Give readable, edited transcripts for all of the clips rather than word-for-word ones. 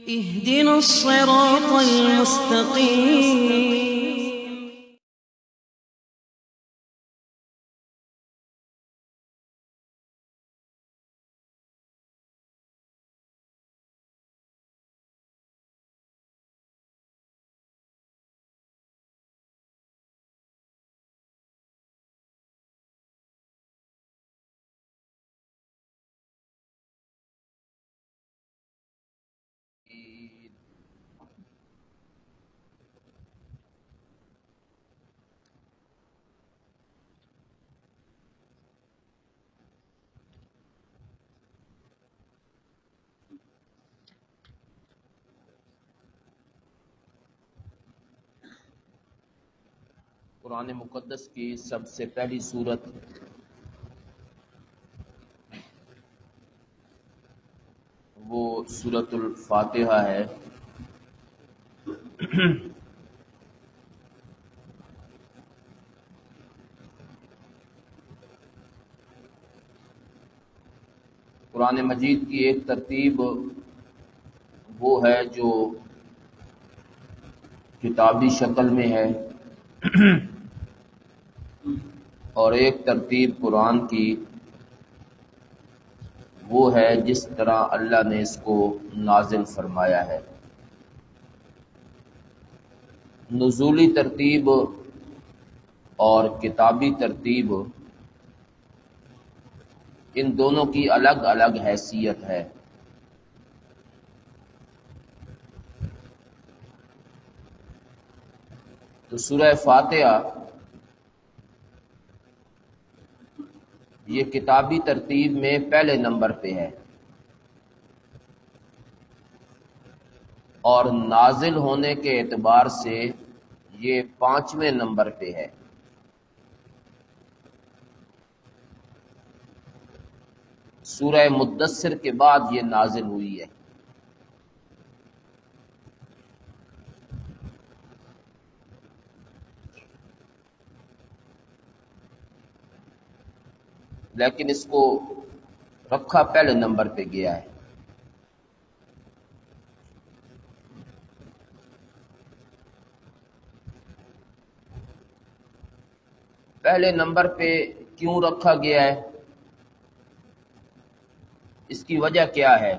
اهدنا الصراط المستقيم. قرآن مقدس کی سب سے پہلی سورت وہ سورۃ الفاتحہ ہے۔ قرآن مجید کی ایک ترتیب وہ ہے جو کتابی شکل میں ہے، اور ایک ترتیب قرآن کی وہ ہے جس طرح اللہ نے اس کو نازل فرمایا ہے۔ نزولی ترتیب اور کتابی ترتیب ان دونوں کی الگ الگ حیثیت ہے۔ تو سورہ فاتحہ یہ کتابی ترتیب میں پہلے نمبر پہ ہے، اور نازل ہونے کے اعتبار سے یہ 5ویں نمبر پہ ہے۔ سورہ مدثر کے بعد یہ نازل ہوئی ہے۔ لیکن اس کو رکھا پہلے نمبر پہ گیا ہے۔ پہلے نمبر پہ کیوں رکھا گیا ہے؟ اس کی وجہ کیا ہے؟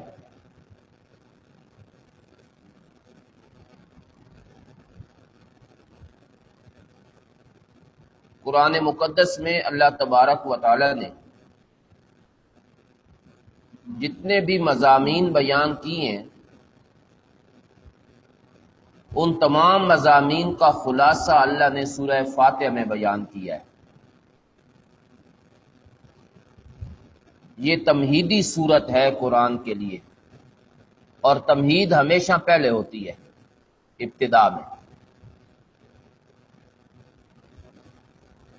قرآن مقدس میں اللہ تبارک و تعالی نے جتنے بھی مضامین بیان کیے ہیں، ان تمام مضامین کا خلاصہ اللہ نے سورہ فاتحہ میں بیان کیا ہے۔ یہ تمہیدی سورت ہے قرآن کے لیے، اور تمہید ہمیشہ پہلے ہوتی ہے ابتدا میں۔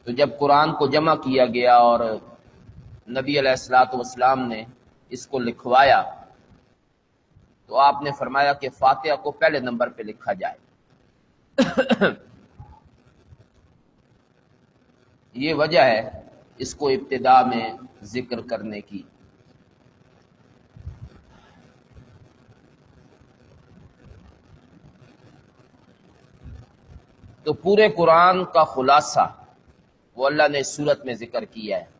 تو جب قرآن کو جمع کیا گیا اور نبی علیہ الصلوۃ والسلام نے اس کو لکھوایا، تو آپ نے فرمایا کہ فاتحہ کو پہلے نمبر پہ لکھا جائے۔ یہ وجہ ہے اس کو ابتدا میں ذکر کرنے کی۔ تو پورے قرآن کا خلاصہ وہ اللہ نے اس سورت میں ذکر کیا ہے۔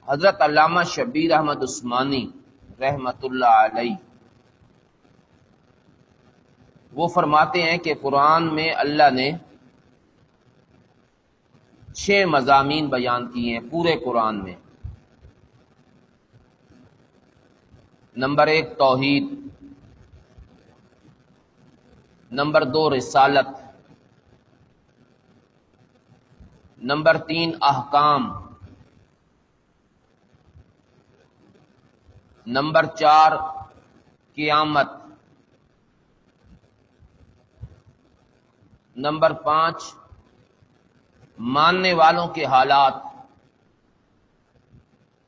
حضرت علامہ شبیر احمد عثمانی رحمت اللہ علیہ وہ فرماتے ہیں کہ قرآن میں اللہ نے 6 مضامین بیان کیے ہیں پورے قرآن میں۔ نمبر 1 توحید، نمبر 2 رسالت، نمبر 3 احکام، نمبر 4 قیامت، نمبر 5 ماننے والوں کے حالات،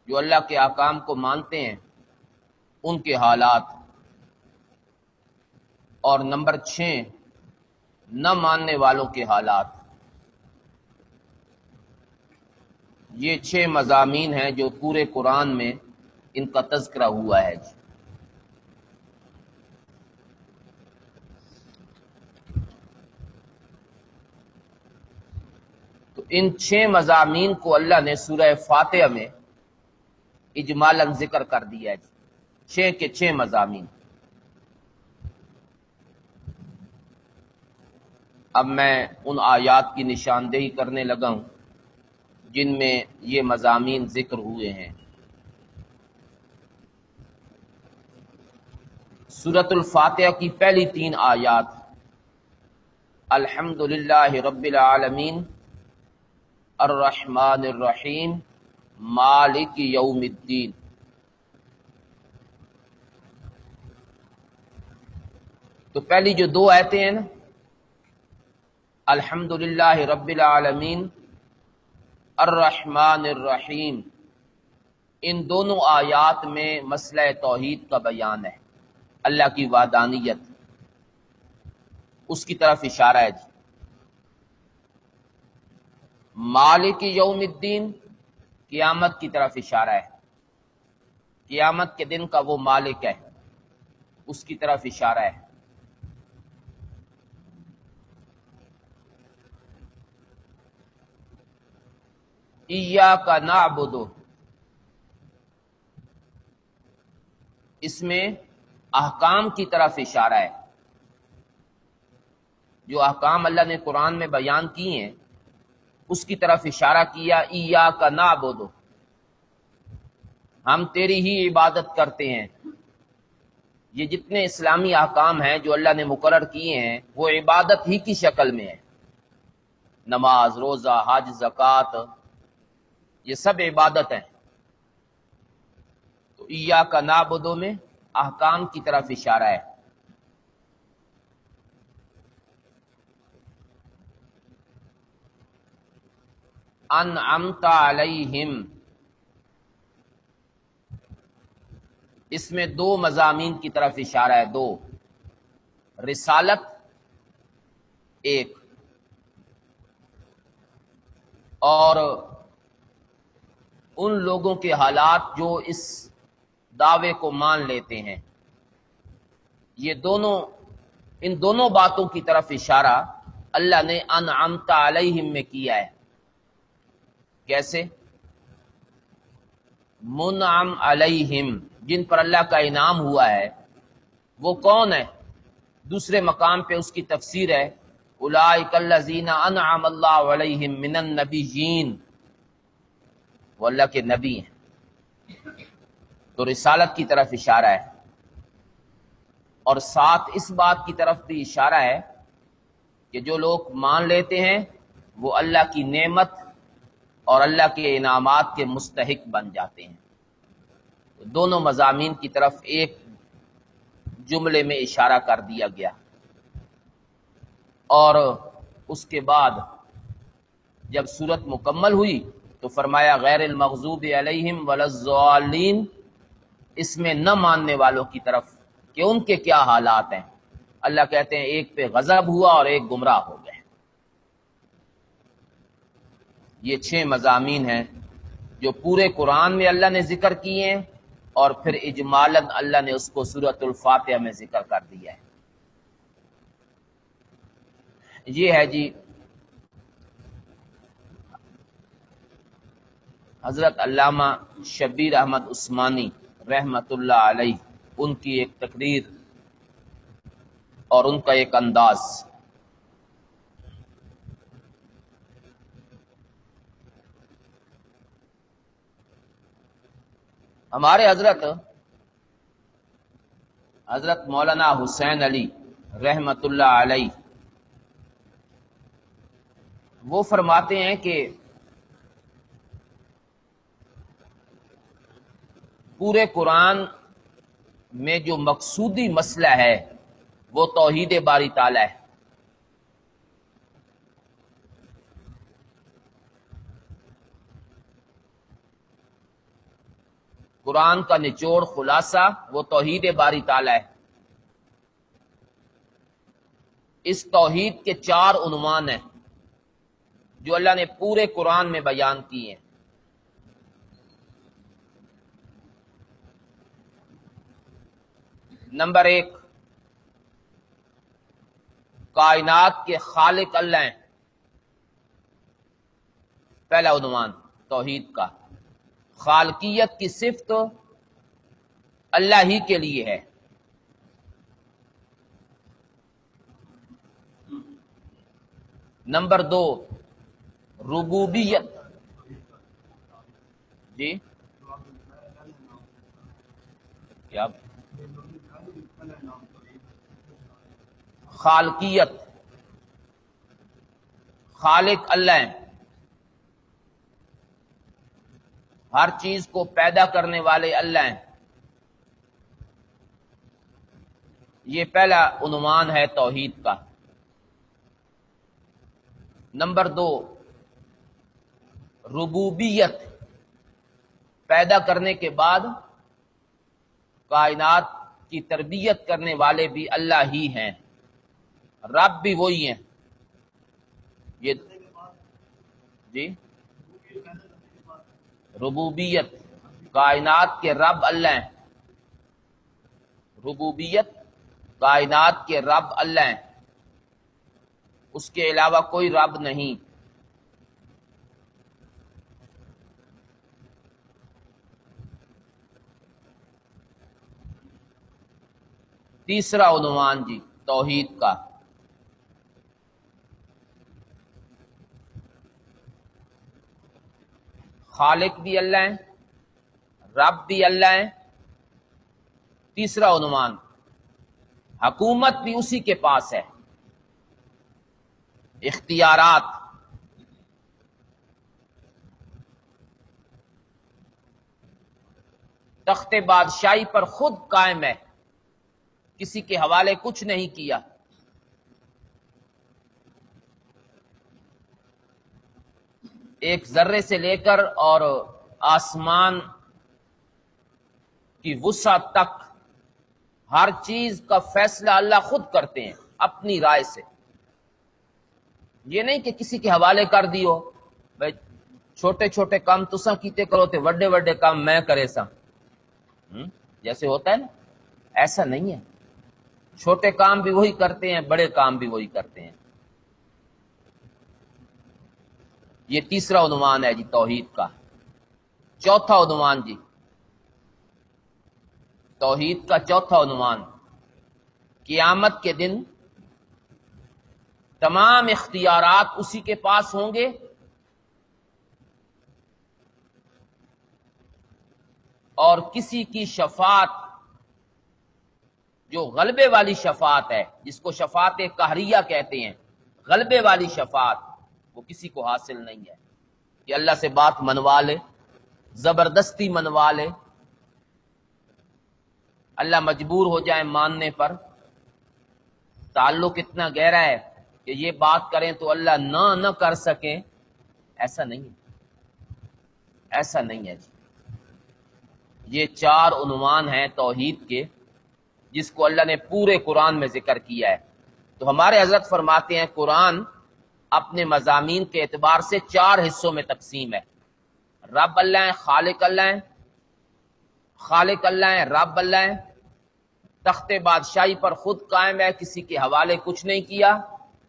جو اللہ کے احکام کو مانتے ہیں ان کے حالات، اور نمبر 6 نہ ماننے والوں کے حالات۔ یہ 6 مضامین ہیں جو پورے قرآن میں ان کا تذکرہ ہوا ہے جی۔ تو ان 6 مضامین کو اللہ نے سورہ فاتحہ میں اجمالاً ذکر کر دیا ہے جی، 6 کے 6 مضامین۔ اب میں ان آیات کی نشاندہی کرنے لگا ہوں جن میں یہ مضامین ذکر ہوئے ہیں۔ سورۃ الفاتحہ کی پہلی 3 آیات، الحمدللہ رب العالمین الرحمن الرحیم مالک یوم الدین۔ تو پہلی جو 2 آیتیں ہیں نا، الحمدللہ رب العالمین الرحمن الرحیم، ان دونوں آیات میں مسئلہ توحید کا بیان ہے، اللہ کی وحدانیت، اس کی طرف اشارہ ہے جی۔ مالک یوم الدین، قیامت کی طرف اشارہ ہے، قیامت کے دن کا وہ مالک ہے، اس کی طرف اشارہ ہے۔ ایاک نعبد، اس میں احکام کی طرف اشارہ ہے، جو احکام اللہ نے قرآن میں بیان کیے ہیں اس کی طرف اشارہ کیا۔ ایاک نعبد، ہم تیری ہی عبادت کرتے ہیں۔ یہ جتنے اسلامی احکام ہیں جو اللہ نے مقرر کیے ہیں وہ عبادت ہی کی شکل میں ہیں، نماز، روزہ، حج، زکوٰۃ، یہ سب عبادت ہیں۔ تو ایاک نعبد میں احکام کی طرف اشارہ ہے۔ انعمت علیہم، اس میں 2 مضامین کی طرف اشارہ ہے، 2، رسالت 1، اور ان لوگوں کے حالات جو اس دعوے کو مان لیتے ہیں، یہ دونوں، ان دونوں باتوں کی طرف اشارہ اللہ نے انعمت علیہم میں کیا ہے۔ کیسے؟ منعم علیہم، جن پر اللہ کا انعام ہوا ہے وہ کون ہے؟ دوسرے مقام پہ اس کی تفسیر ہے، اولئک الذین انعم اللہ علیہم من النبیین، وہ اللہ کے نبی ہیں۔ تو رسالت کی طرف اشارہ ہے، اور ساتھ اس بات کی طرف بھی اشارہ ہے کہ جو لوگ مان لیتے ہیں وہ اللہ کی نعمت اور اللہ کے انعامات کے مستحق بن جاتے ہیں۔ تو دونوں مضامین کی طرف ایک جملے میں اشارہ کر دیا گیا، اور اس کے بعد جب صورت مکمل ہوئی تو فرمایا غیر المغضوب علیہم ولا الضالین، اس میں نہ ماننے والوں کی طرف کہ ان کے کیا حالات ہیں۔ اللہ کہتے ہیں ایک پہ غضب ہوا اور ایک گمراہ ہو گئے۔ یہ 6 مضامین ہیں جو پورے قرآن میں اللہ نے ذکر کیے ہیں، اور پھر اجمالاً اللہ نے اس کو سورۃ الفاتحہ میں ذکر کر دیا ہے۔ یہ ہے جی حضرت علامہ شبیر احمد عثمانی رحمت اللہ علیہ، ان کی ایک تقریر اور ان کا ایک انداز۔ ہمارے حضرت مولانا حسین علی رحمت اللہ علیہ، وہ فرماتے ہیں کہ پورے قرآن میں جو مقصودی مسئلہ ہے وہ توحید باری تعالی ہے۔ قرآن کا نچوڑ خلاصہ وہ توحید باری تعالی ہے۔ اس توحید کے 4 عنوان ہیں جو اللہ نے پورے قرآن میں بیان کیے ہیں۔ نمبر 1، کائنات کے خالق اللہ ہیں، پہلا عنوان توحید کا۔ خالقیت کی صفت اللہ ہی کے لیے ہے۔ نمبر 2، ربوبیت۔ جی کیا؟ خالقیت، خالق اللہ ہیں، ہر چیز کو پیدا کرنے والے اللہ ہیں۔ یہ پہلا عنوان ہے توحید کا۔ نمبر 2، ربوبیت، پیدا کرنے کے بعد کائنات کی تربیت کرنے والے بھی اللہ ہی ہیں، رب بھی وہی ہیں۔ یہ جی ربوبیت، کائنات کے رب اللہ ہیں، ربوبیت کائنات کے رب اللہ ہیں، اس کے علاوہ کوئی رب نہیں۔ تیسرا عنوان جی توحید کا، خالق بھی اللہ ہیں، رب بھی اللہ ہیں۔ تیسرا عنوان، حکومت بھی اسی کے پاس ہے، اختیارات۔ تخت بادشاہی پر خود قائم ہے، کسی کے حوالے کچھ نہیں کیا۔ ایک ذرے سے لے کر اور آسمان کی وسعت تک ہر چیز کا فیصلہ اللہ خود کرتے ہیں اپنی رائے سے۔ یہ نہیں کہ کسی کے حوالے کر دیو، بھائی چھوٹے چھوٹے کام تساں کیتے کرو تے وڈے وڈے کام میں کرے سا، جیسے ہوتا ہے نا، ایسا نہیں ہے۔ چھوٹے کام بھی وہی کرتے ہیں، بڑے کام بھی وہی کرتے ہیں۔ یہ تیسرا عنوان ہے جی توحید کا۔ چوتھا عنوان جی توحید کا، چوتھا عنوان، قیامت کے دن تمام اختیارات اسی کے پاس ہوں گے، اور کسی کی شفاعت جو غلبے والی شفاعت ہے، جس کو شفاعت قہریہ کہتے ہیں، غلبے والی شفاعت، وہ کسی کو حاصل نہیں ہے کہ اللہ سے بات منوا لے، زبردستی منوا لے، اللہ مجبور ہو جائے ماننے پر۔ تعلق اتنا گہرا ہے کہ یہ بات کریں تو اللہ نہ کر سکیں، ایسا نہیں ہے، ایسا نہیں ہے جی۔ یہ چار عنوان ہیں توحید کے، جس کو اللہ نے پورے قرآن میں ذکر کیا ہے۔ تو ہمارے حضرت فرماتے ہیں قرآن اپنے مضامین کے اعتبار سے 4 حصوں میں تقسیم ہے۔ رب اللہ ہیں، خالق اللہ ہیں، خالق اللہ ہیں، رب اللہ ہیں، تخت بادشاہی پر خود قائم ہے، کسی کے حوالے کچھ نہیں کیا،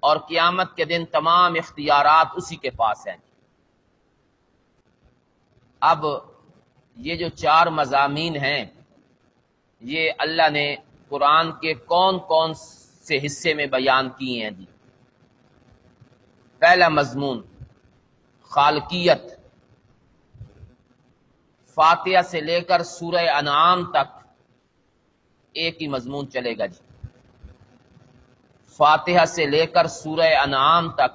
اور قیامت کے دن تمام اختیارات اسی کے پاس ہیں۔ اب یہ جو 4 مضامین ہیں، یہ اللہ نے قرآن کے کون کون سے حصے میں بیان کیے ہیں جی۔ پہلا مضمون خالقیت، فاتحہ سے لے کر سورہ انعام تک ایک ہی مضمون چلے گا جی۔ فاتحہ سے لے کر سورہ انعام تک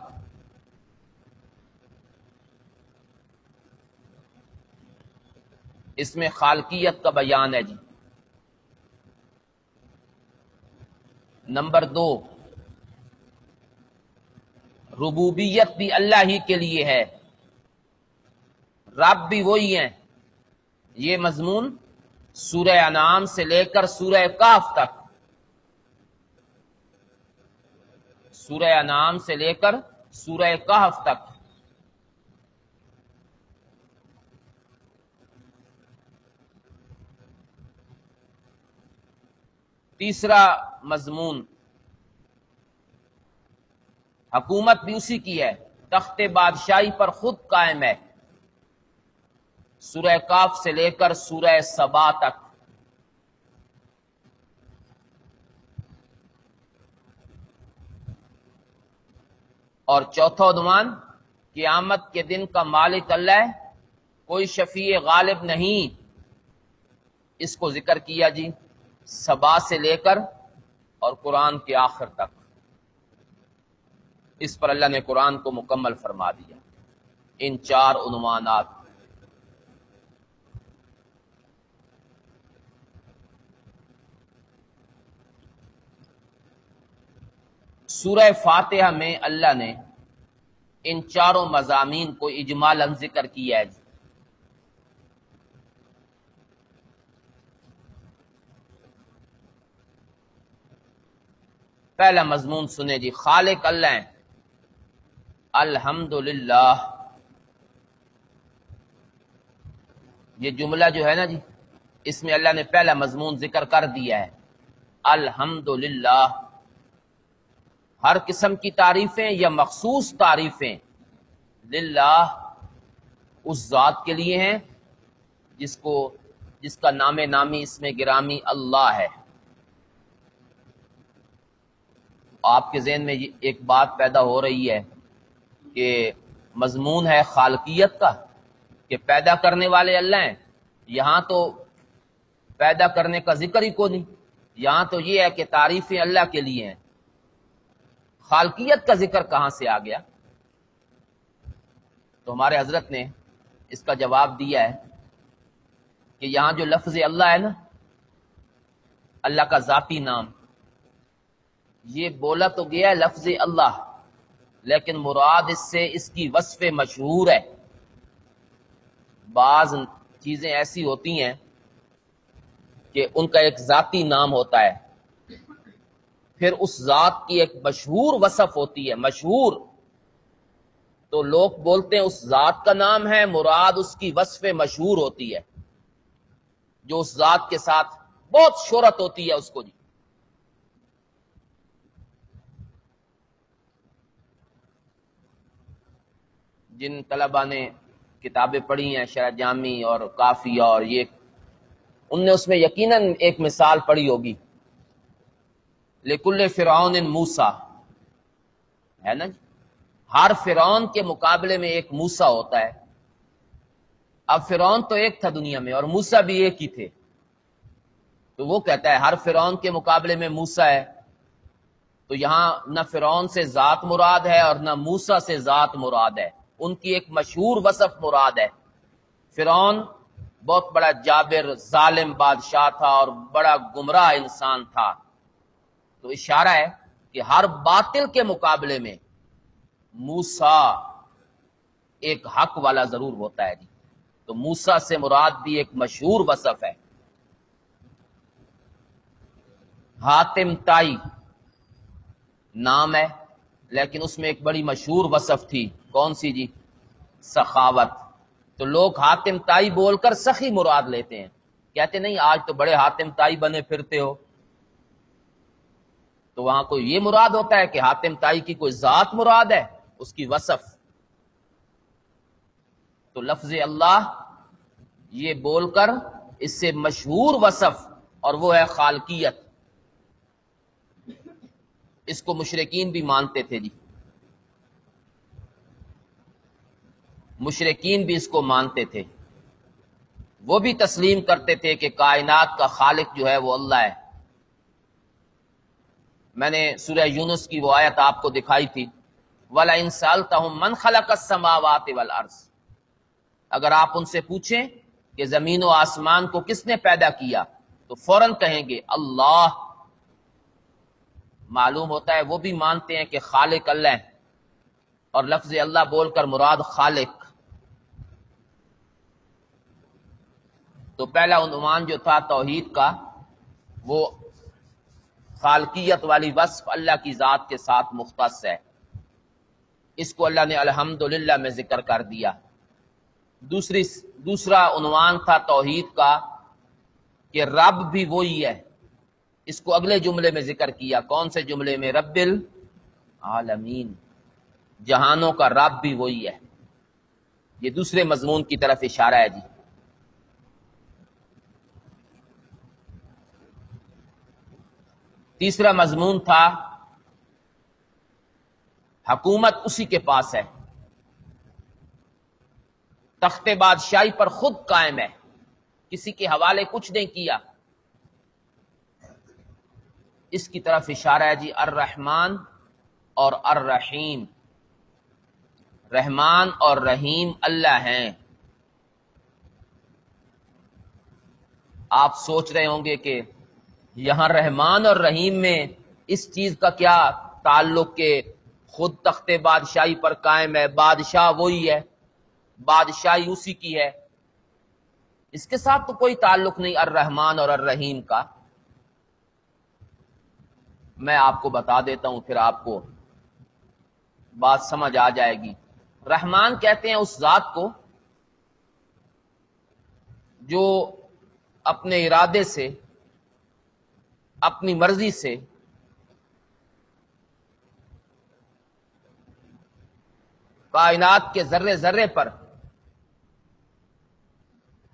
اس میں خالقیت کا بیان ہے جی۔ نمبر 2، ربوبیت بھی اللہ ہی کے لیے ہے، رب بھی وہی ہیں۔ یہ مضمون سورہ انعام سے لے کر سورہ کہف تک، سورہ انعام سے لے کر سورہ کہف تک تیسرا مضمون حکومت بھی اسی کی ہے، تخت بادشاہی پر خود قائم ہے، سورہ کاف سے لے کر سورہ سبا تک۔ اور چوتھا عنوان قیامت کے دن کا مالک اللہ ہے، کوئی شفیع غالب نہیں، اس کو ذکر کیا جی سبا سے لے کر اور قرآن کے آخر تک۔ اس پر اللہ نے قرآن کو مکمل فرما دیا، ان 4 عنوانات۔ سورہ فاتحہ میں اللہ نے ان 4 مضامین کو اجمالاً ذکر کیا ہے۔ پہلا مضمون سنے جی، خالق اللہ ہیں، الحمدللہ۔ یہ جملہ جو ہے نا جی، اس میں اللہ نے پہلا مضمون ذکر کر دیا ہے، الحمدللہ۔ ہر قسم کی تعریفیں یا مخصوص تعریفیں للہ، اس ذات کے لیے ہیں جس کا نام نامی اس میں گرامی اللہ ہے۔ آپ کے ذہن میں ایک بات پیدا ہو رہی ہے کہ مضمون ہے خالقیت کا، کہ پیدا کرنے والے اللہ ہیں۔ یہاں تو پیدا کرنے کا ذکر ہی کو نہیں، یہاں تو یہ ہے کہ تعریفیں اللہ کے لیے ہیں، خالقیت کا ذکر کہاں سے آ گیا؟ تو ہمارے حضرت نے اس کا جواب دیا ہے کہ یہاں جو لفظ اللہ ہے نا، اللہ کا ذاتی نام، یہ بولا تو گیا ہے لفظ اللہ، لیکن مراد اس سے اس کی وصف مشہور ہے۔ بعض چیزیں ایسی ہوتی ہیں کہ ان کا ایک ذاتی نام ہوتا ہے، پھر اس ذات کی ایک مشہور وصف ہوتی ہے، مشہور، تو لوگ بولتے ہیں اس ذات کا نام ہے، مراد اس کی وصف مشہور ہوتی ہے، جو اس ذات کے ساتھ بہت شہرت ہوتی ہے اس کو جی۔ جن طلبہ نے کتابیں پڑھی ہیں شرح جامی اور کافیہ اور یہ، ان نے اس میں یقیناً ایک مثال پڑھی ہوگی، لکل فرعون موسیٰ، ہے نا جی، ہر فرعون کے مقابلے میں ایک موسیٰ ہوتا ہے۔ اب فرعون تو ایک تھا دنیا میں اور موسیٰ بھی ایک ہی تھے، تو وہ کہتا ہے ہر فرعون کے مقابلے میں موسیٰ ہے، تو یہاں نہ فرعون سے ذات مراد ہے اور نہ موسیٰ سے ذات مراد ہے، ان کی ایک مشہور وصف مراد ہے۔ فرعون بہت بڑا جابر ظالم بادشاہ تھا اور بڑا گمراہ انسان تھا، تو اشارہ ہے کہ ہر باطل کے مقابلے میں موسیٰ ایک حق والا ضرور ہوتا ہے جی، تو موسیٰ سے مراد بھی ایک مشہور وصف ہے۔ حاتم تائی نام ہے، لیکن اس میں ایک بڑی مشہور وصف تھی، کون سی جی؟ سخاوت۔ تو لوگ حاتم تائی بول کر سخی مراد لیتے ہیں، کہتے نہیں آج تو بڑے حاتم تائی بنے پھرتے ہو، تو وہاں کوئی یہ مراد ہوتا ہے کہ حاتم تائی کی کوئی ذات مراد ہے، اس کی وصف۔ تو لفظ اللہ یہ بول کر اس سے مشہور وصف، اور وہ ہے خالقیت، اس کو مشرکین بھی مانتے تھے جی، مشرکین بھی اس کو مانتے تھے، وہ بھی تسلیم کرتے تھے کہ کائنات کا خالق جو ہے وہ اللہ ہے۔ میں نے سورہ یونس کی وہ آیت آپ کو دکھائی تھی، وَلَئِن سَأَلْتَهُم مَّنْ خَلَقَ السَّمَاوَاتِ وَالْأَرْضِ، اگر آپ ان سے پوچھیں کہ زمین و آسمان کو کس نے پیدا کیا، تو فوراً کہیں گے اللہ۔ معلوم ہوتا ہے وہ بھی مانتے ہیں کہ خالق اللہ ہے، اور لفظ اللہ بول کر مراد خالق۔ تو پہلا عنوان جو تھا توحید کا، وہ خالقیت والی وصف اللہ کی ذات کے ساتھ مختص ہے، اس کو اللہ نے الحمدللہ میں ذکر کر دیا۔ دوسرا عنوان تھا توحید کا کہ رب بھی وہی ہے، اس کو اگلے جملے میں ذکر کیا. کون سے جملے میں؟ رب العالمین، جہانوں کا رب بھی وہی ہے. یہ دوسرے مضمون کی طرف اشارہ ہے جی. تیسرا مضمون تھا حکومت اسی کے پاس ہے، تخت بادشاہی پر خود قائم ہے، کسی کے حوالے کچھ نہیں کیا. اس کی طرف اشارہ ہے جی. الرحمن اور الرحیم، رحمان اور رحیم اللہ ہیں. آپ سوچ رہے ہوں گے کہ یہاں رحمان اور رحیم میں اس چیز کا کیا تعلق کہ خود تخت بادشاہی پر قائم ہے، بادشاہ وہی ہے، بادشاہی اسی کی ہے. اس کے ساتھ تو کوئی تعلق نہیں الرحمن اور الرحیم کا. میں آپ کو بتا دیتا ہوں، پھر آپ کو بات سمجھ آ جائے گی. رحمان کہتے ہیں اس ذات کو جو اپنے ارادے سے، اپنی مرضی سے کائنات کے ذرے ذرے پر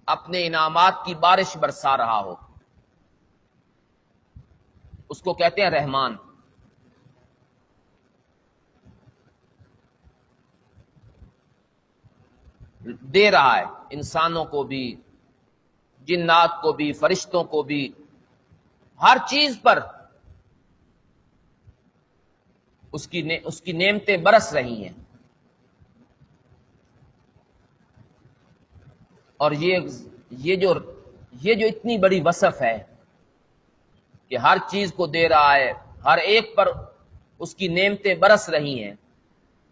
اپنے انعامات کی بارش برسا رہا ہو، اس کو کہتے ہیں رحمان. دے رہا ہے انسانوں کو بھی، جنات کو بھی، فرشتوں کو بھی، ہر چیز پر اس کی نعمتیں برس رہی ہیں. اور یہ جو اتنی بڑی وصف ہے کہ ہر چیز کو دے رہا ہے، ہر ایک پر اس کی نعمتیں برس رہی ہیں،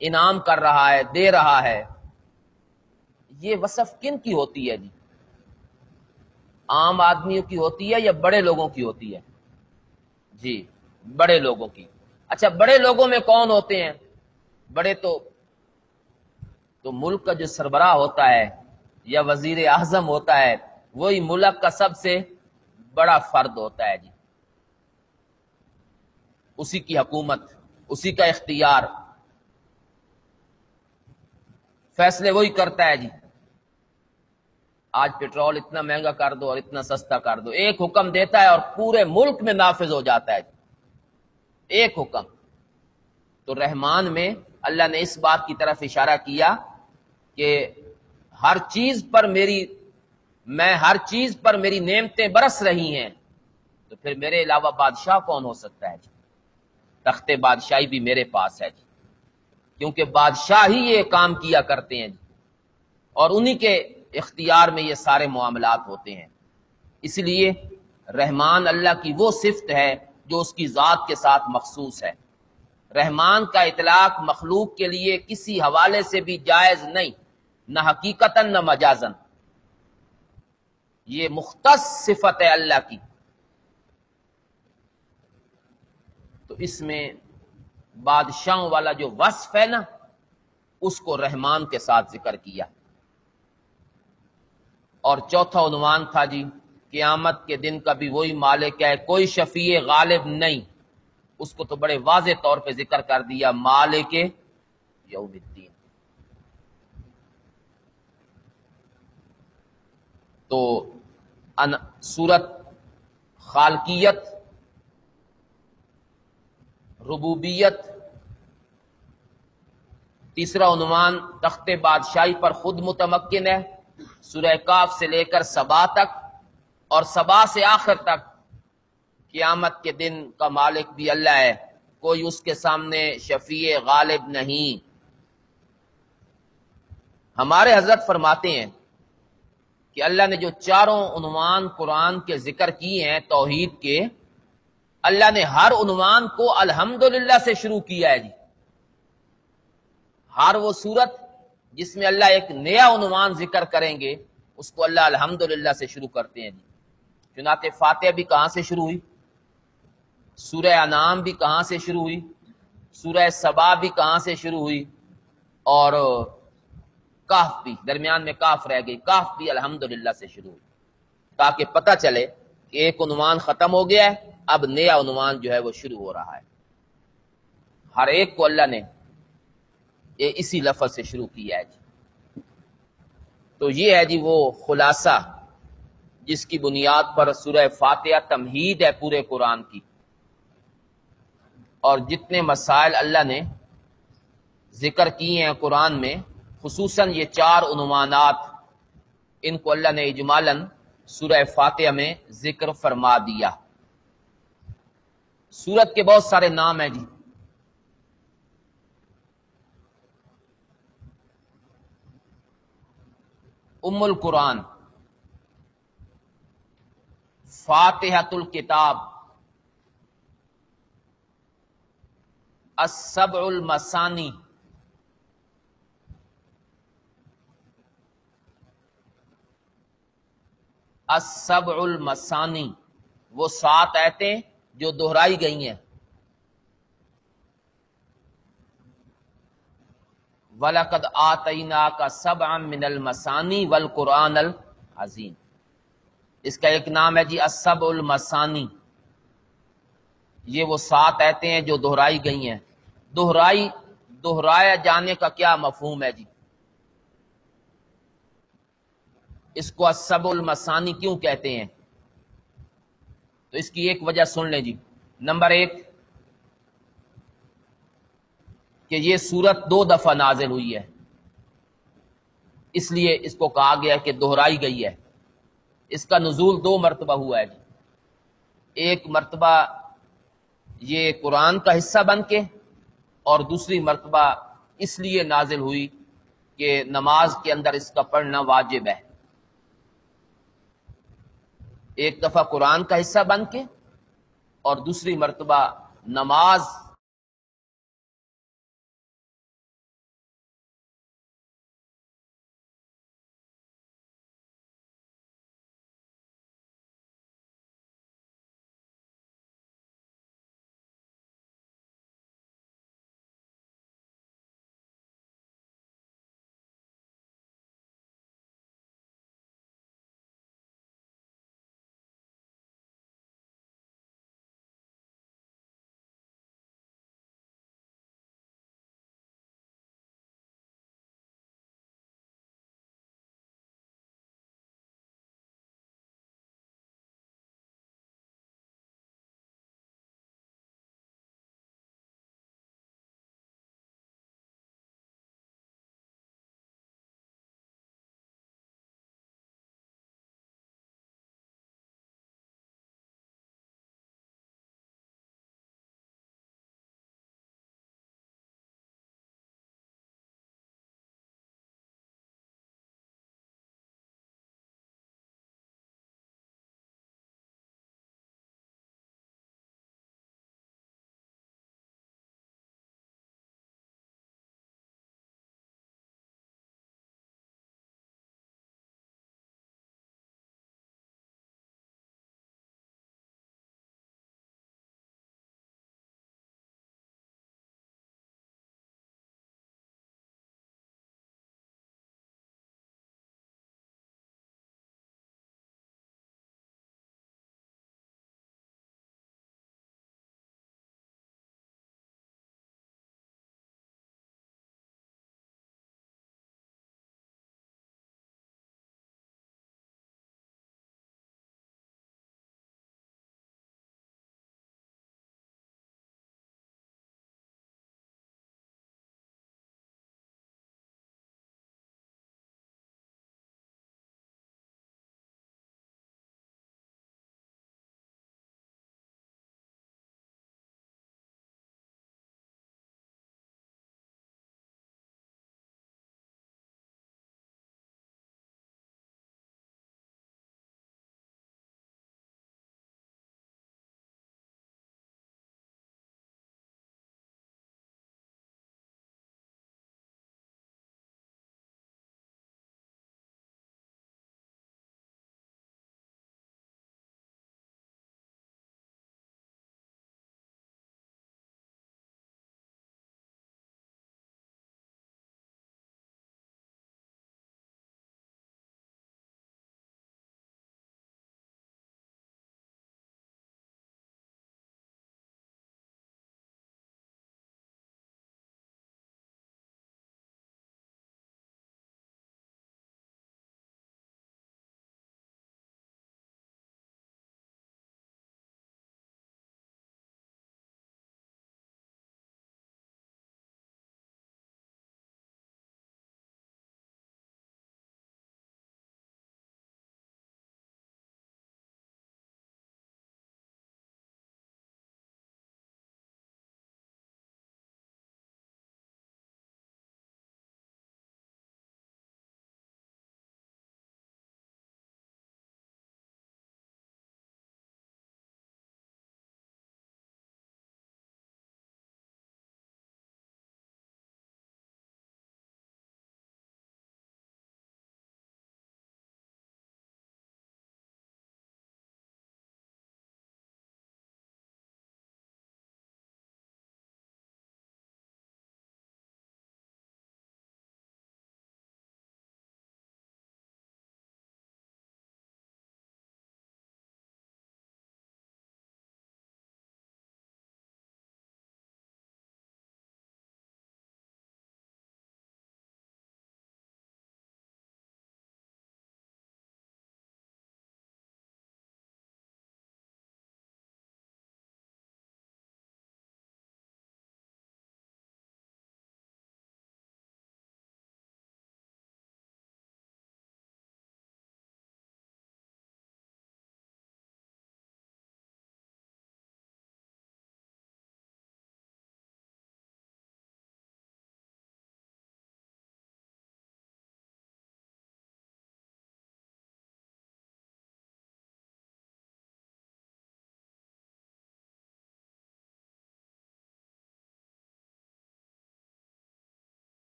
انعام کر رہا ہے، دے رہا ہے. یہ وصف کن کی ہوتی ہے جی؟ عام آدمیوں کی ہوتی ہے یا بڑے لوگوں کی ہوتی ہے؟ جی بڑے لوگوں کی. اچھا بڑے لوگوں میں کون ہوتے ہیں؟ بڑے تو ملک کا جو سربراہ ہوتا ہے یا وزیر اعظم ہوتا ہے، وہی ملک کا سب سے بڑا فرد ہوتا ہے جی. اسی کی حکومت، اسی کا اختیار، فیصلے وہی کرتا ہے جی. آج پیٹرول اتنا مہنگا کر دو اور اتنا سستا کر دو، ایک حکم دیتا ہے اور پورے ملک میں نافذ ہو جاتا ہے جی. ایک حکم. تو رحمان میں اللہ نے اس بات کی طرف اشارہ کیا کہ ہر چیز پر میری نعمتیں برس رہی ہیں، تو پھر میرے علاوہ بادشاہ کون ہو سکتا ہے جی؟ تخت بادشاہی بھی میرے پاس ہے جی، کیونکہ بادشاہ ہی یہ کام کیا کرتے ہیں جی، اور انہی کے اختیار میں یہ سارے معاملات ہوتے ہیں. اس لیے رحمان اللہ کی وہ صفت ہے جو اس کی ذات کے ساتھ مخصوص ہے. رحمان کا اطلاق مخلوق کے لیے کسی حوالے سے بھی جائز نہیں، نہ حقیقتاً نہ مجازاً. یہ مختص صفت ہے اللہ کی. تو اس میں بادشاہوں والا جو وصف ہے نا، اس کو رحمان کے ساتھ ذکر کیا. اور چوتھا عنوان تھا جی قیامت کے دن کا بھی وہی مالک ہے، کوئی شفیع غالب نہیں. اس کو تو بڑے واضح طور پہ ذکر کر دیا، مالک یوم الدین. تو سورت خالقیت، ربوبیت، تیسرا عنوان تخت بادشاہی پر خود متمکن ہے، سورہ کاف سے لے کر سبا تک، اور سبا سے آخر تک قیامت کے دن کا مالک بھی اللہ ہے، کوئی اس کے سامنے شفیع غالب نہیں. ہمارے حضرت فرماتے ہیں کہ اللہ نے جو چاروں عنوان قرآن کے ذکر کیے ہیں توحید کے، اللہ نے ہر عنوان کو الحمدللہ سے شروع کیا ہے جی. ہر وہ صورت جس میں اللہ ایک نیا عنوان ذکر کریں گے، اس کو اللہ الحمدللہ سے شروع کرتے ہیں جی. چنانچہ فاتحہ بھی کہاں سے شروع ہوئی؟ سورہ انعام بھی کہاں سے شروع ہوئی؟ سورہ سبا بھی کہاں سے شروع ہوئی؟ اور کاف بھی، درمیان میں کاف رہ گئی، کاف بھی الحمدللہ سے شروع ہوئی، تاکہ پتہ چلے کہ ایک عنوان ختم ہو گیا ہے اب نیا عنوان جو ہے وہ شروع ہو رہا ہے. ہر ایک کو اللہ نے یہ اسی لفظ سے شروع کیا ہے جی. تو یہ ہے جی وہ خلاصہ جس کی بنیاد پر سورہ فاتحہ تمہید ہے پورے قرآن کی. اور جتنے مسائل اللہ نے ذکر کیے ہیں قرآن میں، خصوصاً یہ 4 عنوانات، ان کو اللہ نے اجمالاً سورہ فاتحہ میں ذکر فرما دیا. سورت کے بہت سارے نام ہیں جی. ام القرآن، فاتحۃ الکتاب، السبع المثانی، السبع المثانی، وہ 7 آیتیں جو دہرائی گئی ہیں. وَلَقَدْ آتَيْنَاكَ سَبْعًا مِنَ الْمَثَانِي وَالْقُرْآنَ الْعَظِيمِ. اس کا ایک نام ہے جی السبع المثانی. یہ وہ 7 آیتیں ہیں جو دہرائی گئی ہیں. دہرایا جانے کا کیا مفہوم ہے جی؟ اس کو السبع المثانی کیوں کہتے ہیں؟ تو اس کی ایک وجہ سن لیں جی. نمبر 1 کہ یہ سورت 2 دفعہ نازل ہوئی ہے، اس لیے اس کو کہا گیا کہ دہرائی گئی ہے. اس کا نزول 2 مرتبہ ہوا ہے جی. ایک مرتبہ یہ قرآن کا حصہ بن کے، اور دوسری مرتبہ اس لیے نازل ہوئی کہ نماز کے اندر اس کا پڑھنا واجب ہے. ایک دفعہ قرآن کا حصہ بن کے، اور دوسری مرتبہ نماز